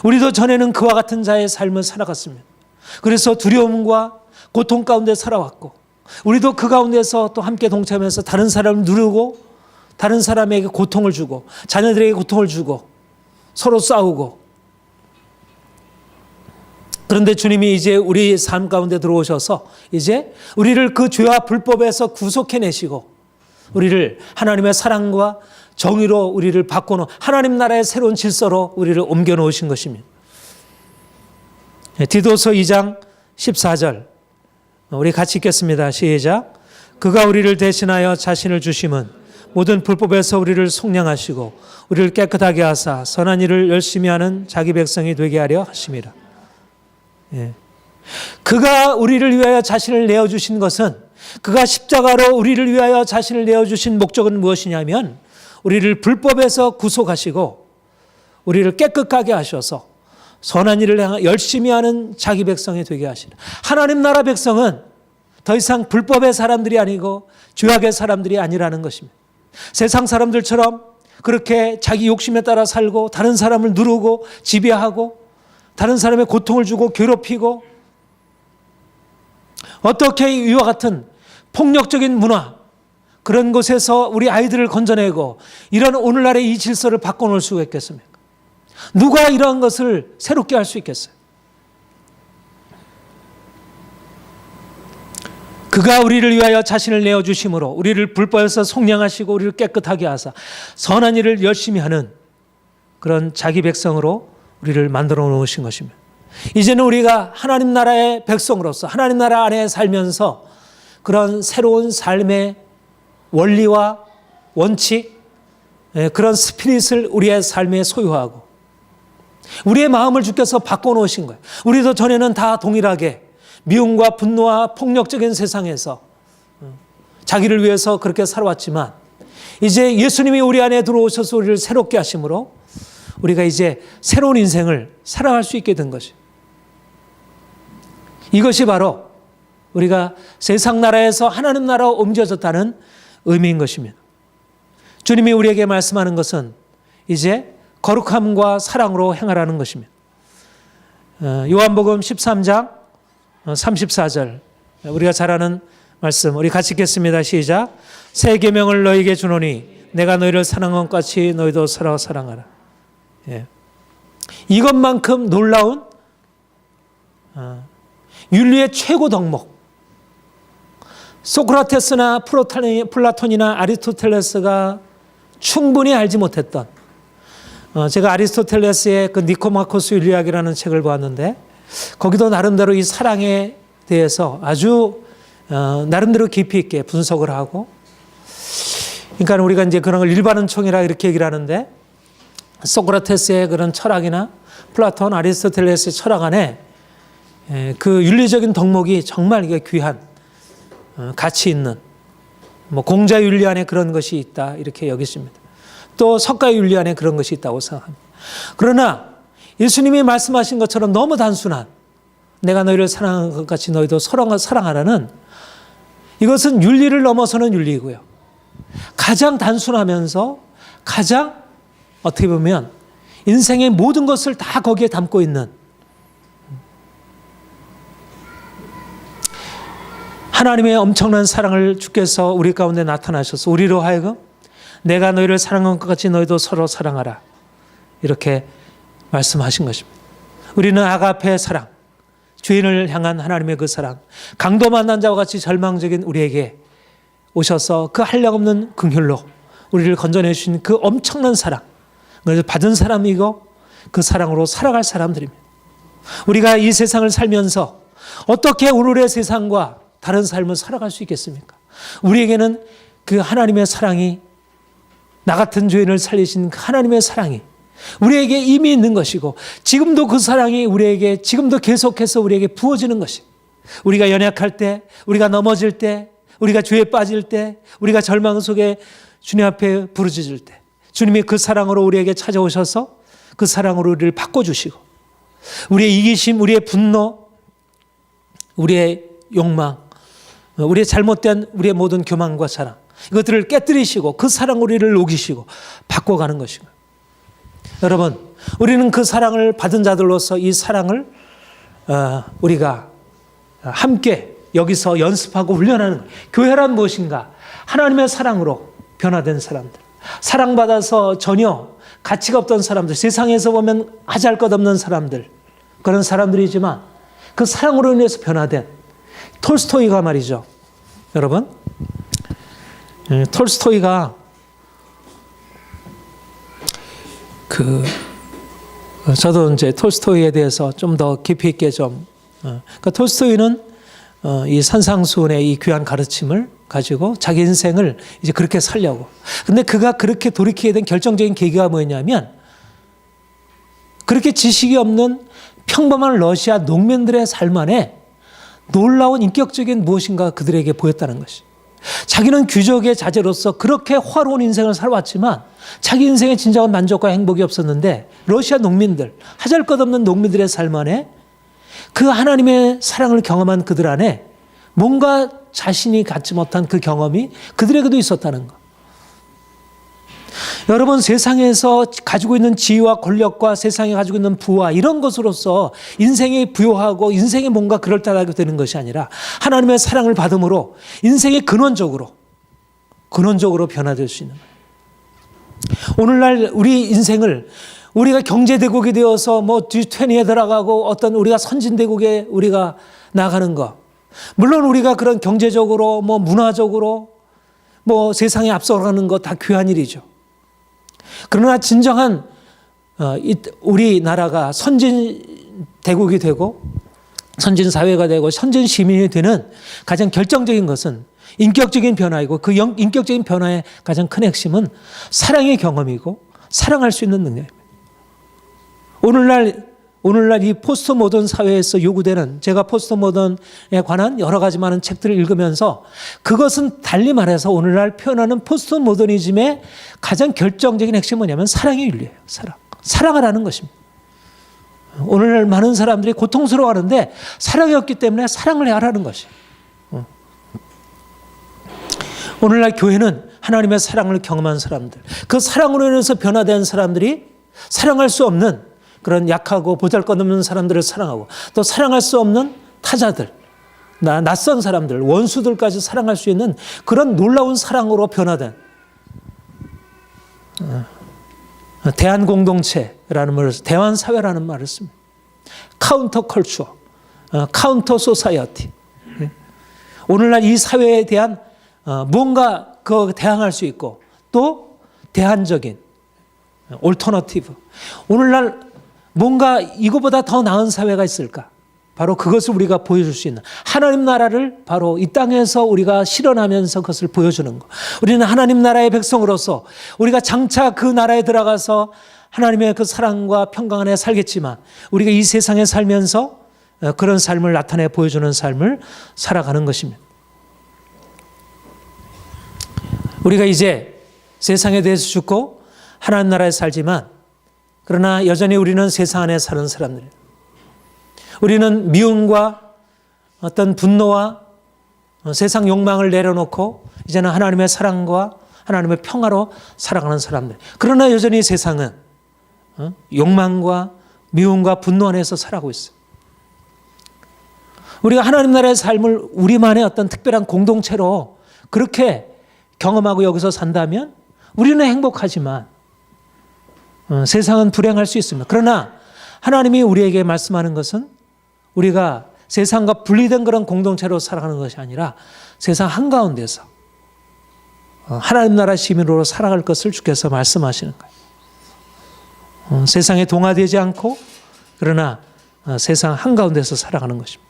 우리도 전에는 그와 같은 자의 삶을 살아갔습니다. 그래서 두려움과 고통 가운데 살아왔고, 우리도 그 가운데서 또 함께 동참해서 다른 사람을 누르고 다른 사람에게 고통을 주고 자녀들에게 고통을 주고 서로 싸우고. 그런데 주님이 이제 우리 삶 가운데 들어오셔서 이제 우리를 그 죄와 불법에서 구속해내시고 우리를 하나님의 사랑과 정의로 우리를 바꿔놓은 하나님 나라의 새로운 질서로 우리를 옮겨놓으신 것입니다. 디도서 2장 14절 우리 같이 읽겠습니다. 시작. 그가 우리를 대신하여 자신을 주심은 모든 불법에서 우리를 속량하시고 우리를 깨끗하게 하사 선한 일을 열심히 하는 자기 백성이 되게 하려 하심이라. 그가 우리를 위하여 자신을 내어주신 것은, 그가 십자가로 우리를 위하여 자신을 내어주신 목적은 무엇이냐면 우리를 불법에서 구속하시고 우리를 깨끗하게 하셔서 선한 일을 열심히 하는 자기 백성이 되게 하시라. 하나님 나라 백성은 더 이상 불법의 사람들이 아니고 죄악의 사람들이 아니라는 것입니다. 세상 사람들처럼 그렇게 자기 욕심에 따라 살고 다른 사람을 누르고 지배하고 다른 사람의 고통을 주고 괴롭히고 어떻게 이와 같은 폭력적인 문화, 그런 곳에서 우리 아이들을 건져내고 이런 오늘날의 이 질서를 바꿔놓을 수가 있겠습니까? 누가 이러한 것을 새롭게 할 수 있겠어요? 그가 우리를 위하여 자신을 내어주심으로 우리를 불법에서 속량하시고 우리를 깨끗하게 하사 선한 일을 열심히 하는 그런 자기 백성으로 우리를 만들어 놓으신 것입니다. 이제는 우리가 하나님 나라의 백성으로서 하나님 나라 안에 살면서 그런 새로운 삶의 원리와 원칙, 그런 스피릿을 우리의 삶에 소유하고 우리의 마음을 주께서 바꿔놓으신 거예요. 우리도 전에는 다 동일하게 미움과 분노와 폭력적인 세상에서 자기를 위해서 그렇게 살아왔지만 이제 예수님이 우리 안에 들어오셔서 우리를 새롭게 하심으로 우리가 이제 새로운 인생을 살아갈 수 있게 된 것이에요. 이것이 바로 우리가 세상 나라에서 하나님 나라로 옮겨졌다는 의미인 것입니다. 주님이 우리에게 말씀하는 것은 이제 거룩함과 사랑으로 행하라는 것입니다. 요한복음 13장 34절 우리가 잘 아는 말씀, 우리 같이 읽겠습니다. 시작. 새 계명을 너희에게 주노니 내가 너희를 사랑한 것 같이 너희도 서로 사랑하라. 이것만큼 놀라운 윤리의 최고 덕목, 소크라테스나 플라톤이나 아리스토텔레스가 충분히 알지 못했던, 제가 아리스토텔레스의 그 니코마코스 윤리학이라는 책을 보았는데 거기도 나름대로 이 사랑에 대해서 아주 나름대로 깊이 있게 분석을 하고, 그러니까 우리가 이제 그런 걸 일반은총이라 이렇게 얘기를 하는데, 소크라테스의 그런 철학이나 플라톤, 아리스토텔레스의 철학 안에 그 윤리적인 덕목이 정말 이게 귀한 가치 있는, 뭐 공자윤리 안에 그런 것이 있다 이렇게 여기십니다. 또 석가윤리 안에 그런 것이 있다고 생각합니다. 그러나 예수님이 말씀하신 것처럼 너무 단순한 내가 너희를 사랑한 것 같이 너희도 서로 사랑하라는, 이것은 윤리를 넘어서는 윤리이고요. 가장 단순하면서 가장 어떻게 보면 인생의 모든 것을 다 거기에 담고 있는, 하나님의 엄청난 사랑을 주께서 우리 가운데 나타나셔서 우리로 하여금 내가 너희를 사랑한 것 같이 너희도 서로 사랑하라 이렇게 말씀하신 것입니다. 우리는 아가페의 사랑, 주인을 향한 하나님의 그 사랑, 강도 만난 자와 같이 절망적인 우리에게 오셔서 그 한량없는 긍휼로 우리를 건져내 주신 그 엄청난 사랑, 그래서 받은 사람이고 그 사랑으로 살아갈 사람들입니다. 우리가 이 세상을 살면서 어떻게 오늘의 세상과 다른 삶을 살아갈 수 있겠습니까? 우리에게는 그 하나님의 사랑이, 나 같은 죄인을 살리신 그 하나님의 사랑이 우리에게 이미 있는 것이고, 지금도 그 사랑이 우리에게 지금도 계속해서 우리에게 부어지는 것이, 우리가 연약할 때, 우리가 넘어질 때, 우리가 죄에 빠질 때, 우리가 절망 속에 주님 앞에 부르짖을 때 주님이 그 사랑으로 우리에게 찾아오셔서 그 사랑으로 우리를 바꿔주시고, 우리의 이기심, 우리의 분노, 우리의 욕망, 우리의 잘못된 우리의 모든 교만과 자랑, 이것들을 깨뜨리시고 그 사랑 우리를 녹이시고 바꿔가는 것이고, 여러분 우리는 그 사랑을 받은 자들로서 이 사랑을 우리가 함께 여기서 연습하고 훈련하는 거예요. 교회란 무엇인가? 하나님의 사랑으로 변화된 사람들, 사랑받아서 전혀 가치가 없던 사람들, 세상에서 보면 하잘것없는 사람들, 그런 사람들이지만 그 사랑으로 인해서 변화된 톨스토이가 말이죠. 여러분, 톨스토이가 저도 이제 톨스토이에 대해서 좀 더 깊이 있게 그러니까 톨스토이는 이 산상수훈의 이 귀한 가르침을 가지고 자기 인생을 이제 그렇게 살려고. 근데 그가 그렇게 돌이키게 된 결정적인 계기가 뭐였냐면, 그렇게 지식이 없는 평범한 러시아 농민들의 삶 안에 놀라운 인격적인 무엇인가 그들에게 보였다는 것이. 자기는 귀족의 자제로서 그렇게 화려한 인생을 살아왔지만 자기 인생에 진정한 만족과 행복이 없었는데, 러시아 농민들, 하잘것없는 농민들의 삶 안에 그 하나님의 사랑을 경험한 그들 안에 뭔가 자신이 갖지 못한 그 경험이 그들에게도 있었다는 것. 여러분, 세상에서 가지고 있는 지위와 권력과 세상에 가지고 있는 부와 이런 것으로서 인생이 부요하고 인생이 뭔가 그럴듯하게 되는 것이 아니라, 하나님의 사랑을 받음으로 인생이 근원적으로 변화될 수 있는 거예요. 오늘날 우리 인생을 우리가 경제대국이 되어서 뭐 G20에 들어가고 어떤 우리가 선진대국에 우리가 나가는 거, 물론 우리가 그런 경제적으로 뭐 문화적으로 뭐 세상에 앞서가는 거 다 귀한 일이죠. 그러나 진정한 우리나라가 선진대국이 되고 선진사회가 되고 선진시민이 되는 가장 결정적인 것은 인격적인 변화이고, 그 인격적인 변화의 가장 큰 핵심은 사랑의 경험이고 사랑할 수 있는 능력입니다. 오늘날 이 포스트 모던 사회에서 요구되는, 제가 포스트 모던에 관한 여러 가지 많은 책들을 읽으면서 그것은 달리 말해서 오늘날 표현하는 포스트 모더니즘의 가장 결정적인 핵심은 뭐냐면 사랑의 윤리예요. 사랑하라는 것입니다. 오늘날 많은 사람들이 고통스러워하는데 사랑이 없기 때문에 사랑을 해야 하라는 것이에요. 오늘날 교회는 하나님의 사랑을 경험한 사람들, 그 사랑으로 인해서 변화된 사람들이 사랑할 수 없는 그런 약하고 보잘것없는 사람들을 사랑하고, 또 사랑할 수 없는 타자들, 낯선 사람들, 원수들까지 사랑할 수 있는 그런 놀라운 사랑으로 변화된 대한공동체라는 말을, 대환사회라는 말을 씁니다. 카운터 컬처, 카운터 소사이어티. 오늘날 이 사회에 대한 뭔가 대항할 수 있고, 또 대안적인 올터너티브. 오늘날 뭔가 이거보다 더 나은 사회가 있을까? 바로 그것을 우리가 보여줄 수 있는, 하나님 나라를 바로 이 땅에서 우리가 실현하면서 그것을 보여주는 것. 우리는 하나님 나라의 백성으로서 우리가 장차 그 나라에 들어가서 하나님의 그 사랑과 평강 안에 살겠지만, 우리가 이 세상에 살면서 그런 삶을 나타내 보여주는 삶을 살아가는 것입니다. 우리가 이제 세상에 대해서 죽고 하나님 나라에 살지만, 그러나 여전히 우리는 세상 안에 사는 사람들이에요. 우리는 미움과 어떤 분노와 세상 욕망을 내려놓고 이제는 하나님의 사랑과 하나님의 평화로 살아가는 사람들. 그러나 여전히 세상은 욕망과 미움과 분노 안에서 살아가고 있어요. 우리가 하나님 나라의 삶을 우리만의 어떤 특별한 공동체로 그렇게 경험하고 여기서 산다면 우리는 행복하지만 세상은 불행할 수 있습니다. 그러나 하나님이 우리에게 말씀하는 것은 우리가 세상과 분리된 그런 공동체로 살아가는 것이 아니라 세상 한가운데서 하나님 나라 시민으로 살아갈 것을 주께서 말씀하시는 거예요. 세상에 동화되지 않고 그러나 세상 한가운데서 살아가는 것입니다.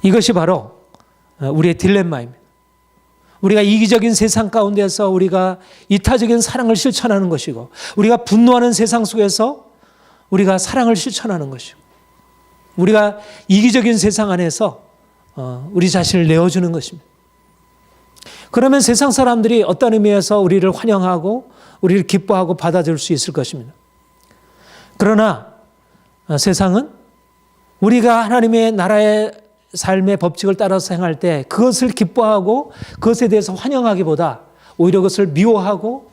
이것이 바로 우리의 딜레마입니다. 우리가 이기적인 세상 가운데서 우리가 이타적인 사랑을 실천하는 것이고, 우리가 분노하는 세상 속에서 우리가 사랑을 실천하는 것이고, 우리가 이기적인 세상 안에서 우리 자신을 내어주는 것입니다. 그러면 세상 사람들이 어떤 의미에서 우리를 환영하고 우리를 기뻐하고 받아줄 수 있을 것입니다. 그러나 세상은 우리가 하나님의 나라의 삶의 법칙을 따라서 행할 때 그것을 기뻐하고 그것에 대해서 환영하기보다 오히려 그것을 미워하고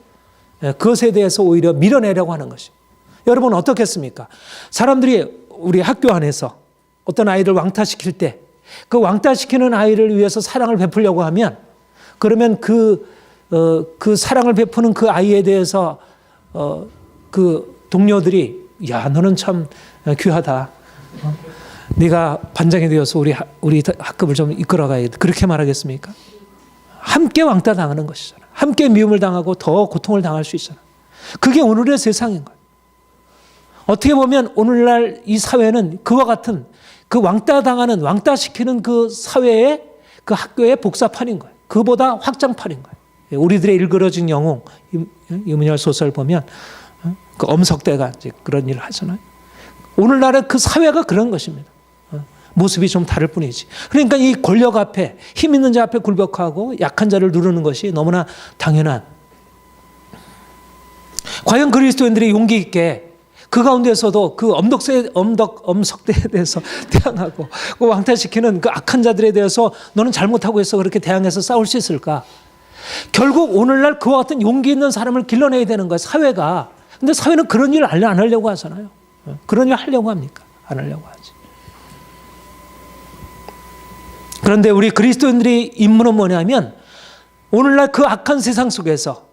그것에 대해서 오히려 밀어내려고 하는 것입니다. 여러분 어떻겠습니까? 사람들이 우리 학교 안에서 어떤 아이를 왕따시킬 때 그 왕따시키는 아이를 위해서 사랑을 베풀려고 하면, 그러면 그 사랑을 베푸는 그 아이에 대해서 그 동료들이, 야, 너는 참 귀하다. 네가 반장이 되어서 우리 학급을 좀 이끌어가야 돼. 그렇게 말하겠습니까? 함께 왕따 당하는 것이잖아요. 함께 미움을 당하고 더 고통을 당할 수 있잖아요. 그게 오늘의 세상인 거예요. 어떻게 보면 오늘날 이 사회는 그와 같은 그 왕따 당하는, 왕따시키는 그 사회의 그 학교의 복사판인 거예요. 그보다 확장판인 거예요. 우리들의 일그러진 영웅, 이문열 소설 보면 그 엄석대가 이제 그런 일을 하잖아요. 오늘날의 그 사회가 그런 것입니다. 모습이 좀 다를 뿐이지. 그러니까 이 권력 앞에, 힘 있는 자 앞에 굴복하고 약한 자를 누르는 것이 너무나 당연한. 과연 그리스도인들이 용기 있게 그 가운데서도 그 엄석대에 대해서 대항하고 그 왕따시키는 그 악한 자들에 대해서 너는 잘못하고 있어 그렇게 대항해서 싸울 수 있을까? 결국 오늘날 그와 같은 용기 있는 사람을 길러내야 되는 거예요, 사회가. 근데 사회는 그런 일을 안 하려고 하잖아요. 그런 일 하려고 합니까? 안 하려고 하지. 그런데 우리 그리스도인들의 임무는 뭐냐면, 오늘날 그 악한 세상 속에서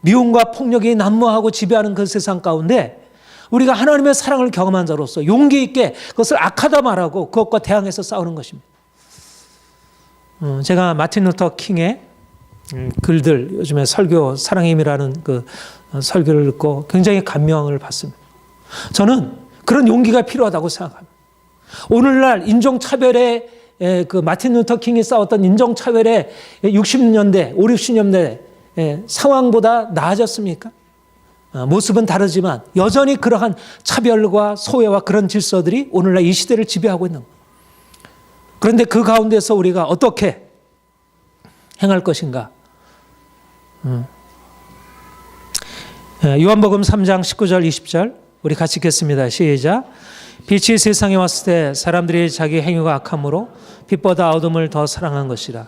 미움과 폭력이 난무하고 지배하는 그 세상 가운데 우리가 하나님의 사랑을 경험한 자로서 용기 있게 그것을 악하다 말하고 그것과 대항해서 싸우는 것입니다. 제가 마틴 루터 킹의 글들, 요즘에 설교 사랑의 힘이라는 그 설교를 읽고 굉장히 감명을 받습니다. 저는 그런 용기가 필요하다고 생각합니다. 오늘날 인종차별의 그 마틴 루터 킹이 싸웠던 인종차별의 60년대, 5, 60년대 상황보다 나아졌습니까? 모습은 다르지만 여전히 그러한 차별과 소외와 그런 질서들이 오늘날 이 시대를 지배하고 있는 거예요. 그런데 그 가운데서 우리가 어떻게 행할 것인가? 요한복음 3장 19절 20절 우리 같이 읽겠습니다. 시작. 빛이 세상에 왔을 때 사람들이 자기 행위가 악함으로 빛보다 어둠을 더 사랑한 것이라.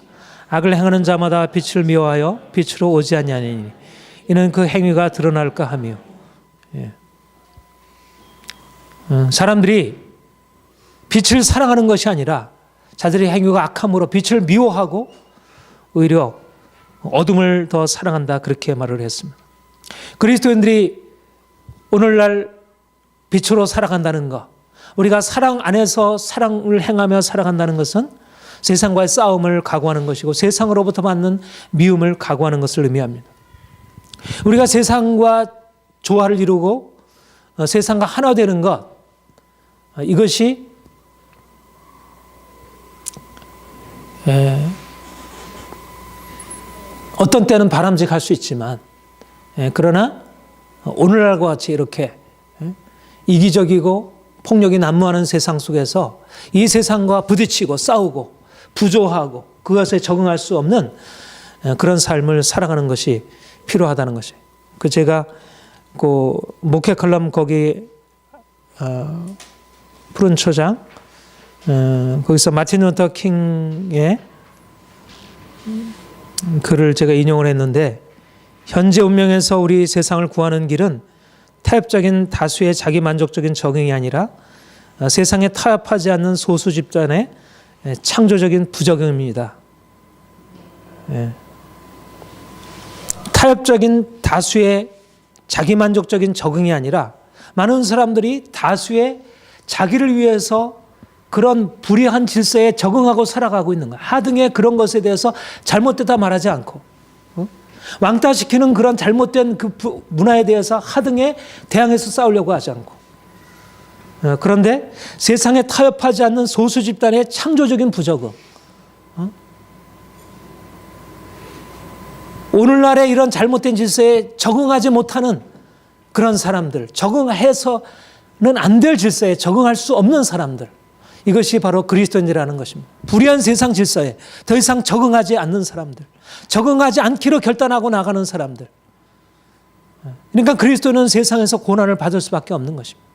악을 행하는 자마다 빛을 미워하여 빛으로 오지 아니하니 이는 그 행위가 드러날까 하며. 사람들이 빛을 사랑하는 것이 아니라 자들의 행위가 악함으로 빛을 미워하고 오히려 어둠을 더 사랑한다, 그렇게 말을 했습니다. 그리스도인들이 오늘날 빛으로 살아간다는 것, 우리가 사랑 안에서 사랑을 행하며 살아간다는 것은 세상과의 싸움을 각오하는 것이고 세상으로부터 받는 미움을 각오하는 것을 의미합니다. 우리가 세상과 조화를 이루고 세상과 하나 되는 것, 이것이 어떤 때는 바람직할 수 있지만 그러나 오늘날과 같이 이렇게 이기적이고 폭력이 난무하는 세상 속에서 이 세상과 부딪히고 싸우고 부조하고 그것에 적응할 수 없는 그런 삶을 살아가는 것이 필요하다는 것이. 제가 그 목회 컬럼 거기 푸른 초장 거기서 마틴 루터 킹의 글을 제가 인용을 했는데, 현재 운명에서 우리 세상을 구하는 길은 타협적인 다수의 자기 만족적인 적응이 아니라 세상에 타협하지 않는 소수 집단의 창조적인 부적응입니다. 타협적인 다수의 자기 만족적인 적응이 아니라 많은 사람들이 다수의 자기를 위해서 그런 불의한 질서에 적응하고 살아가고 있는 거야. 하등의 그런 것에 대해서 잘못되다 말하지 않고, 왕따시키는 그런 잘못된 그 문화에 대해서 하등에 대항해서 싸우려고 하지 않고, 그런데 세상에 타협하지 않는 소수 집단의 창조적인 부적응, 오늘날의 이런 잘못된 질서에 적응하지 못하는 그런 사람들, 적응해서는 안 될 질서에 적응할 수 없는 사람들, 이것이 바로 그리스도인이라는 것입니다. 불의한 세상 질서에 더 이상 적응하지 않는 사람들, 적응하지 않기로 결단하고 나가는 사람들. 그러니까 그리스도는 세상에서 고난을 받을 수밖에 없는 것입니다.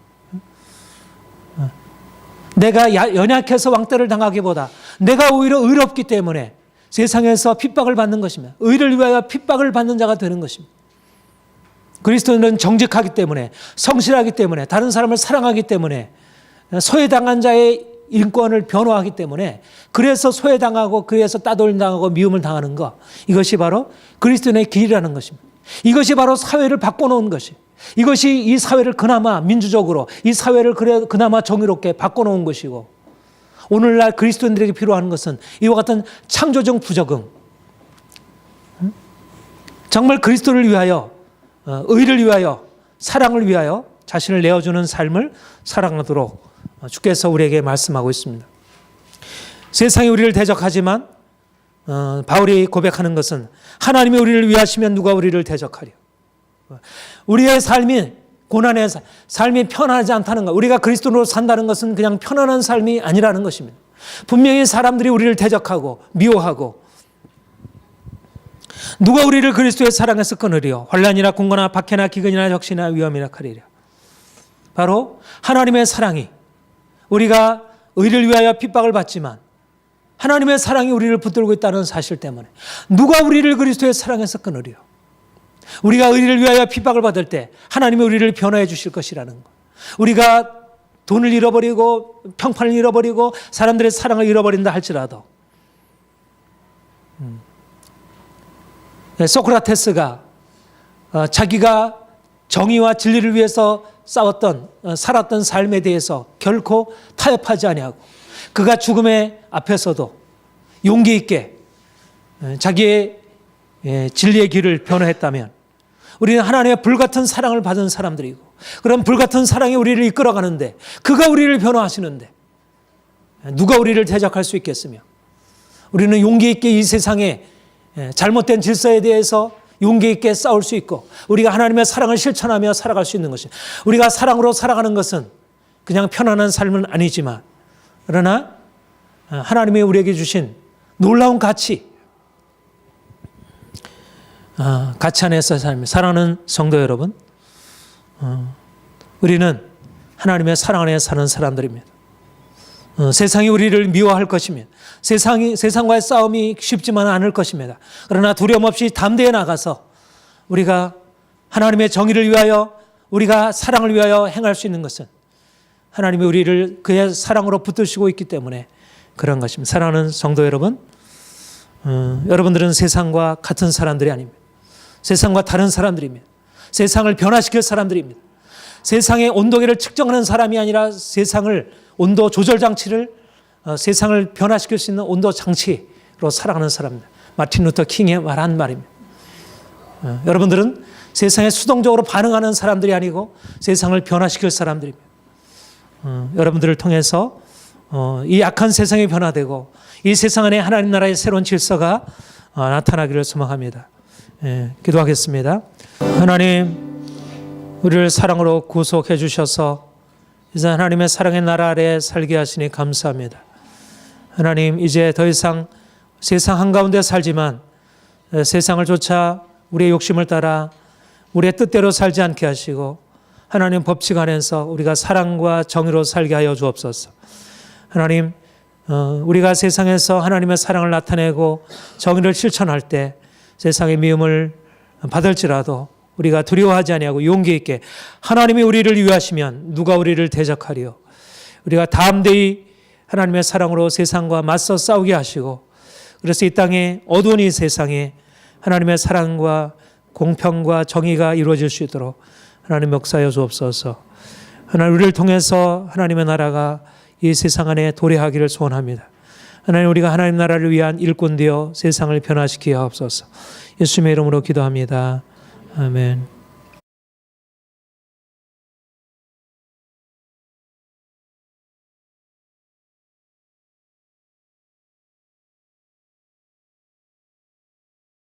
내가 연약해서 왕따를 당하기보다 내가 오히려 의롭기 때문에 세상에서 핍박을 받는 것입니다. 의를 위하여 핍박을 받는 자가 되는 것입니다. 그리스도는 정직하기 때문에, 성실하기 때문에, 다른 사람을 사랑하기 때문에, 소외당한 자의 인권을 변호하기 때문에, 그래서 소외당하고 그래서 따돌림당하고 미움을 당하는 것, 이것이 바로 그리스도인의 길이라는 것입니다. 이것이 바로 사회를 바꿔놓은 것이, 이것이 이 사회를 그나마 민주적으로, 이 사회를 그나마 정의롭게 바꿔놓은 것이고, 오늘날 그리스도인들에게 필요한 것은 이와 같은 창조적 부적응, 정말 그리스도를 위하여, 의를 위하여, 사랑을 위하여 자신을 내어주는 삶을 살아가도록 주께서 우리에게 말씀하고 있습니다. 세상이 우리를 대적하지만 바울이 고백하는 것은, 하나님이 우리를 위하시면 누가 우리를 대적하려. 우리의 삶이, 고난의 삶이 편안하지 않다는 것, 우리가 그리스도로 산다는 것은 그냥 편안한 삶이 아니라는 것입니다. 분명히 사람들이 우리를 대적하고 미워하고, 누가 우리를 그리스도의 사랑에서 끊으리요. 환난이나 공고나 박해나 기근이나 적시나 위험이나 칼이랴. 바로 하나님의 사랑이, 우리가 의를 위하여 핍박을 받지만 하나님의 사랑이 우리를 붙들고 있다는 사실 때문에 누가 우리를 그리스도의 사랑에서 끊으리요. 우리가 의를 위하여 핍박을 받을 때 하나님이 우리를 변호해 주실 것이라는 것. 우리가 돈을 잃어버리고 평판을 잃어버리고 사람들의 사랑을 잃어버린다 할지라도, 소크라테스가 자기가 정의와 진리를 위해서 살았던 삶에 대해서 결코 타협하지 아니하고, 그가 죽음의 앞에서도 용기 있게 자기의 진리의 길을 변호했다면, 우리는 하나님의 불같은 사랑을 받은 사람들이고, 그런 불같은 사랑이 우리를 이끌어가는데, 그가 우리를 변호하시는데 누가 우리를 대적할 수 있겠으며, 우리는 용기 있게 이 세상에 잘못된 질서에 대해서 용기 있게 싸울 수 있고, 우리가 하나님의 사랑을 실천하며 살아갈 수 있는 것이, 우리가 사랑으로 살아가는 것은 그냥 편안한 삶은 아니지만, 그러나 하나님이 우리에게 주신 놀라운 가치 안에서 삶을 사랑하는 성도 여러분, 우리는 하나님의 사랑 안에 사는 사람들입니다. 세상이 우리를 미워할 것이며, 세상과의 싸움이 쉽지만 않을 것입니다. 그러나 두려움 없이 담대히 나가서 우리가 하나님의 정의를 위하여, 우리가 사랑을 위하여 행할 수 있는 것은 하나님이 우리를 그의 사랑으로 붙드시고 있기 때문에 그런 것입니다. 사랑하는 성도 여러분, 여러분들은 세상과 같은 사람들이 아닙니다. 세상과 다른 사람들입니다. 세상을 변화시킬 사람들입니다. 세상의 온도계를 측정하는 사람이 아니라 세상을, 온도 조절 장치를, 세상을 변화시킬 수 있는 온도 장치로 살아가는 사람입니다. 마틴 루터 킹이 말한 말입니다. 여러분들은 세상에 수동적으로 반응하는 사람들이 아니고 세상을 변화시킬 사람들입니다. 여러분들을 통해서 이 악한 세상이 변화되고 이 세상 안에 하나님 나라의 새로운 질서가 나타나기를 소망합니다. 기도하겠습니다. 하나님, 우리를 사랑으로 구속해 주셔서 이제 하나님의 사랑의 나라 아래 살게 하시니 감사합니다. 하나님, 이제 더 이상 세상 한가운데 살지만 세상을 쫓아 우리의 욕심을 따라 우리의 뜻대로 살지 않게 하시고 하나님 법칙 안에서 우리가 사랑과 정의로 살게 하여 주옵소서. 하나님, 우리가 세상에서 하나님의 사랑을 나타내고 정의를 실천할 때 세상의 미움을 받을지라도 우리가 두려워하지 아니하고 용기 있게 하나님이 우리를 위하시면 누가 우리를 대적하리요. 우리가 담대히 하나님의 사랑으로 세상과 맞서 싸우게 하시고 그래서 이 땅에 어두운 이 세상에 하나님의 사랑과 공평과 정의가 이루어질 수 있도록 하나님 역사하여 주옵소서. 하나님, 우리를 통해서 하나님의 나라가 이 세상 안에 도래하기를 소원합니다. 하나님, 우리가 하나님 나라를 위한 일꾼 되어 세상을 변화시키게 하옵소서. 예수님의 이름으로 기도합니다. 아멘.